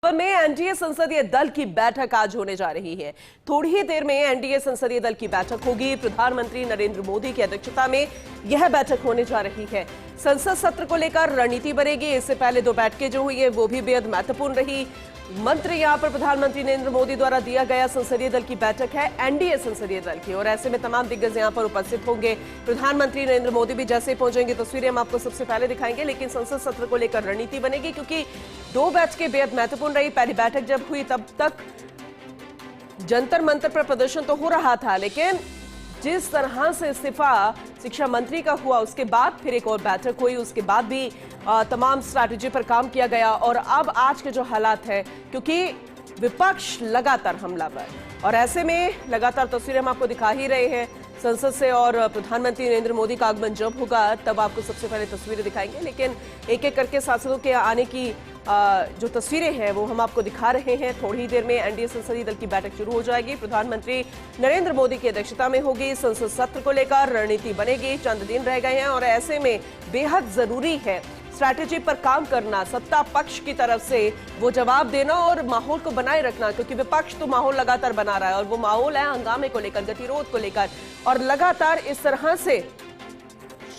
में एनडीए संसदीय दल की बैठक आज होने जा रही है। थोड़ी ही देर में एनडीए संसदीय दल की बैठक होगी। प्रधानमंत्री नरेंद्र मोदी की अध्यक्षता में यह बैठक होने जा रही है। संसद सत्र को लेकर रणनीति बनेगी। इससे पहले दो बैठकें जो हुई है वो भी बेहद महत्वपूर्ण रही। मंत्र यहां पर प्रधानमंत्री नरेंद्र मोदी द्वारा दिया गया संसदीय दल की बैठक है एनडीए संसदीय दल की, और ऐसे में तमाम दिग्गज यहां पर उपस्थित होंगे। प्रधानमंत्री नरेंद्र मोदी भी जैसे पहुंचेंगे तस्वीरें हम आपको सबसे पहले दिखाएंगे, लेकिन संसद सत्र को लेकर रणनीति बनेगी क्योंकि दो बैठकें बेहद महत्वपूर्ण रही। पहली बैठक जब हुई तब तक जंतर मंतर पर प्रदर्शन तो हो रहा था, लेकिन जिस तरह से इस्तीफा शिक्षा मंत्री का हुआ उसके बाद फिर एक और बैठक हुई, उसके बाद भी तमाम स्ट्रैटेजी पर काम किया गया। और अब आज के जो हालात है, क्योंकि विपक्ष लगातार हमलावर, और ऐसे में लगातार तस्वीरें हम आपको दिखा ही रहे हैं संसद से, और प्रधानमंत्री नरेंद्र मोदी का आगमन जब होगा तब आपको सबसे पहले तस्वीरें दिखाएंगे। लेकिन एक एक करके सांसदों के आने की जो तस्वीरें हैं वो हम आपको दिखा रहे हैं। थोड़ी ही देर में एनडीए संसदीय दल की बैठक शुरू हो जाएगी। प्रधानमंत्री नरेंद्र मोदी की अध्यक्षता में होगी। संसद सत्र को लेकर रणनीति बनेगी। चंद दिन रह गए हैं और ऐसे में बेहद जरूरी है स्ट्रैटेजी पर काम करना, सत्ता पक्ष की तरफ से वो जवाब देना और माहौल को बनाए रखना, क्योंकि विपक्ष तो माहौल लगातार बना रहा है और वो माहौल है हंगामे को लेकर, गतिरोध को लेकर, और लगातार इस तरह से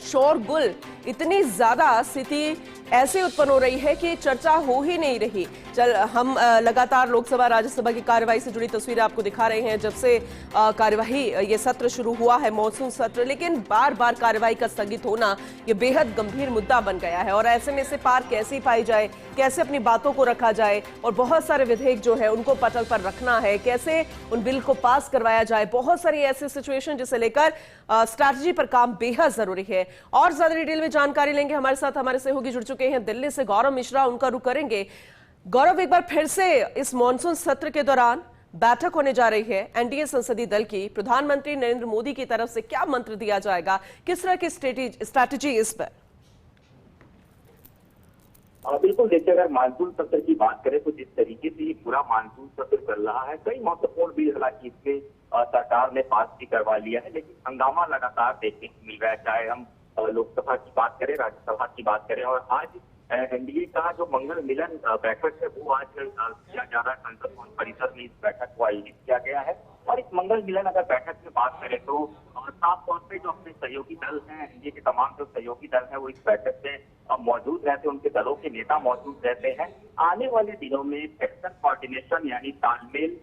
शोरगुल, इतनी ज्यादा स्थिति ऐसे उत्पन्न हो रही है कि चर्चा हो ही नहीं रही। हम लगातार लोकसभा राज्यसभा की कार्यवाही से जुड़ी तस्वीरें आपको दिखा रहे हैं। जब से कार्यवाही ये सत्र शुरू हुआ है, मॉनसून सत्र, लेकिन बार बार कार्यवाही का स्थगित होना ये बेहद गंभीर मुद्दा बन गया है। और ऐसे में से पार कैसे पाई जाए, कैसे अपनी बातों को रखा जाए, और बहुत सारे विधेयक जो है उनको पटल पर रखना है, कैसे उन बिल को पास करवाया जाए, बहुत सारी ऐसी सिचुएशन जिसे लेकर स्ट्रैटेजी पर काम बेहद जरूरी है। और ज्यादा डिटेल में जानकारी लेंगे, हमारे साथ हमारे सहयोगी जुड़ चुके हैं दिल्ली से गौरव मिश्रा, उनका रुख करेंगे। गौरव, एक बार फिर से इस मॉनसून सत्र के दौरान बैठक होने जा रही है एनडीए संसदीय दल की। प्रधानमंत्री नरेंद्र मोदी की तरफ से क्या मंत्र दिया जाएगा, किस तरह की स्ट्रैटेजी इस पर? बिल्कुल, देखिए अगर मानसून सत्र की बात करें तो जिस तरीके से ये पूरा मानसून सत्र चल रहा है, कई महत्वपूर्ण बिल हालांकि इसमें सरकार ने पास भी करवा लिया है, लेकिन हंगामा लगातार देखने को मिल रहा है। चाहे हम लोकसभा की बात करें, राज्यसभा की बात करें, और आज एनडीए का जो मंगल मिलन बैठक है वो आज किया जा रहा है। संसद भवन परिसर में इस बैठक को आयोजित किया गया है। और इस मंगल मिलन अगर बैठक में बात करें तो साफ तौर पे जो अपने सहयोगी दल हैं, एनडीए के तमाम जो सहयोगी दल हैं वो इस बैठक में मौजूद रहते हैं, उनके दलों के नेता मौजूद रहते हैं। आने वाले दिनों में सेक्शन कोऑर्डिनेशन यानी तालमेल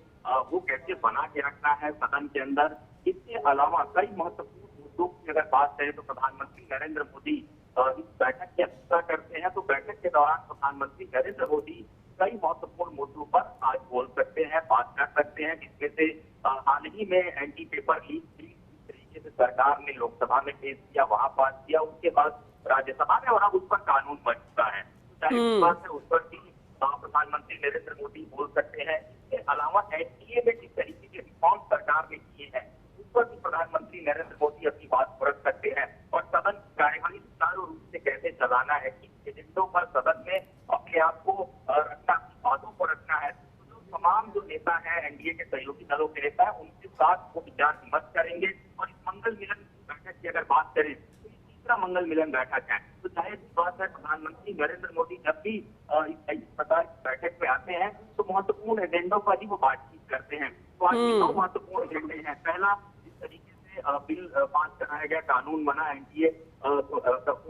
वो कैसे बना के रखना है सदन के अंदर। इसके अलावा कई महत्वपूर्ण मुद्दों की अगर बात करें तो प्रधानमंत्री नरेंद्र मोदी इस बैठक की अध्यक्षता करते हैं, तो बैठक के दौरान प्रधानमंत्री नरेंद्र मोदी कई महत्वपूर्ण मुद्दों पर आज बोल सकते हैं, बात कर सकते हैं, जिसमें से हाल ही में एंटी पेपर लीक जिस तरीके से सरकार ने लोकसभा में पेश किया, वहां पास किया, उसके बाद राज्यसभा में, और अब उस पर कानून बन चुका है। चाहे उस बात है, उस पर भी प्रधानमंत्री नरेंद्र मोदी बोल सकते हैं। इसके अलावा एनडीए में जिस तरीके के रिफॉर्म सरकार ने किए हैं उस पर भी प्रधानमंत्री नरेंद्र मोदी अपनी बात रख सकते हैं। और सदन की कार्यवाही सुचारू रूप से कैसे चलाना है, किन एजेंडों पर सदन में अपने आप को रखना, बातों को रखना है, तो तमाम जो नेता है एनडीए के सहयोगी दलों के नेता है उनके साथ वो विचार विमर्श करेंगे। और इस मंगल मिलन बैठक की अगर बात करें तो ये तीसरा मंगल मिलन बैठक है। तो जाहिर सी बात है प्रधानमंत्री नरेंद्र मोदी जब भी इस प्रकार की बैठक में आते हैं तो महत्वपूर्ण एजेंडों पर ही वो बातचीत करते हैं। तो आज दो महत्वपूर्ण एजेंडे हैं। पहला, जिस तरीके से बिल पास कराया गया, कानून बना, एनडीए को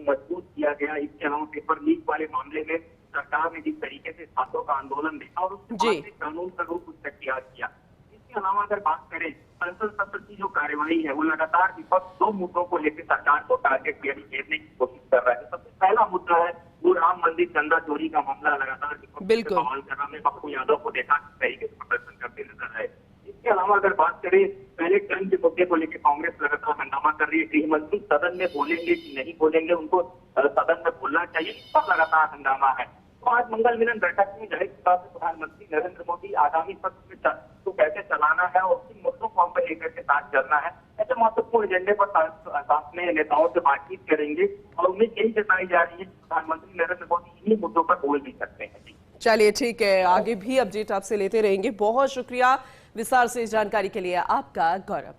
मजबूत किया गया। इसके अलावा पेपर लीक वाले मामले में सरकार ने जिस तरीके से छात्रों का आंदोलन देखा और उसके बाद कानून का रूप उसका तैयार किया। इसके अलावा अगर बात करें संसद सत्र की जो कार्यवाही है वो लगातार विपक्ष दो मुद्दों को लेकर सरकार को टारगेट घेरने की कोशिश कर रहा है। सबसे पहला मुद्दा है वो राम मंदिर चंदा चोरी का मामला। लगातार विपक्ष सवाल कर रहा है, पप्पू यादव को देखा किस तरीके से प्रदर्शन करते नजर आए। इसके अलावा अगर बात करें पहले टर्म के मुद्दे को लेकर कांग्रेस लगातार हंगामा कर रही है। गृह मंत्री सदन में बोलेंगे कि नहीं बोलेंगे, उनको सदन में बोलना चाहिए, इस पर लगातार हंगामा है। तो आज मंगल मिलन बैठक में जाहिर सी बात है प्रधानमंत्री नरेंद्र मोदी आगामी सत्र में को कैसे चलाना है और किन मुद्दों को हम पर लेकर के साथ चलना है, ऐसे महत्वपूर्ण एजेंडे पर साथ में नेताओं से बातचीत करेंगे। और उम्मीद यही जताई जा रही है कि प्रधानमंत्री नरेंद्र मोदी इन्हीं मुद्दों पर बोल भी सकते हैं। चलिए ठीक है, आगे भी अपडेट आपसे लेते रहेंगे। बहुत शुक्रिया विस्तार से इस जानकारी के लिए आपका, गौरव।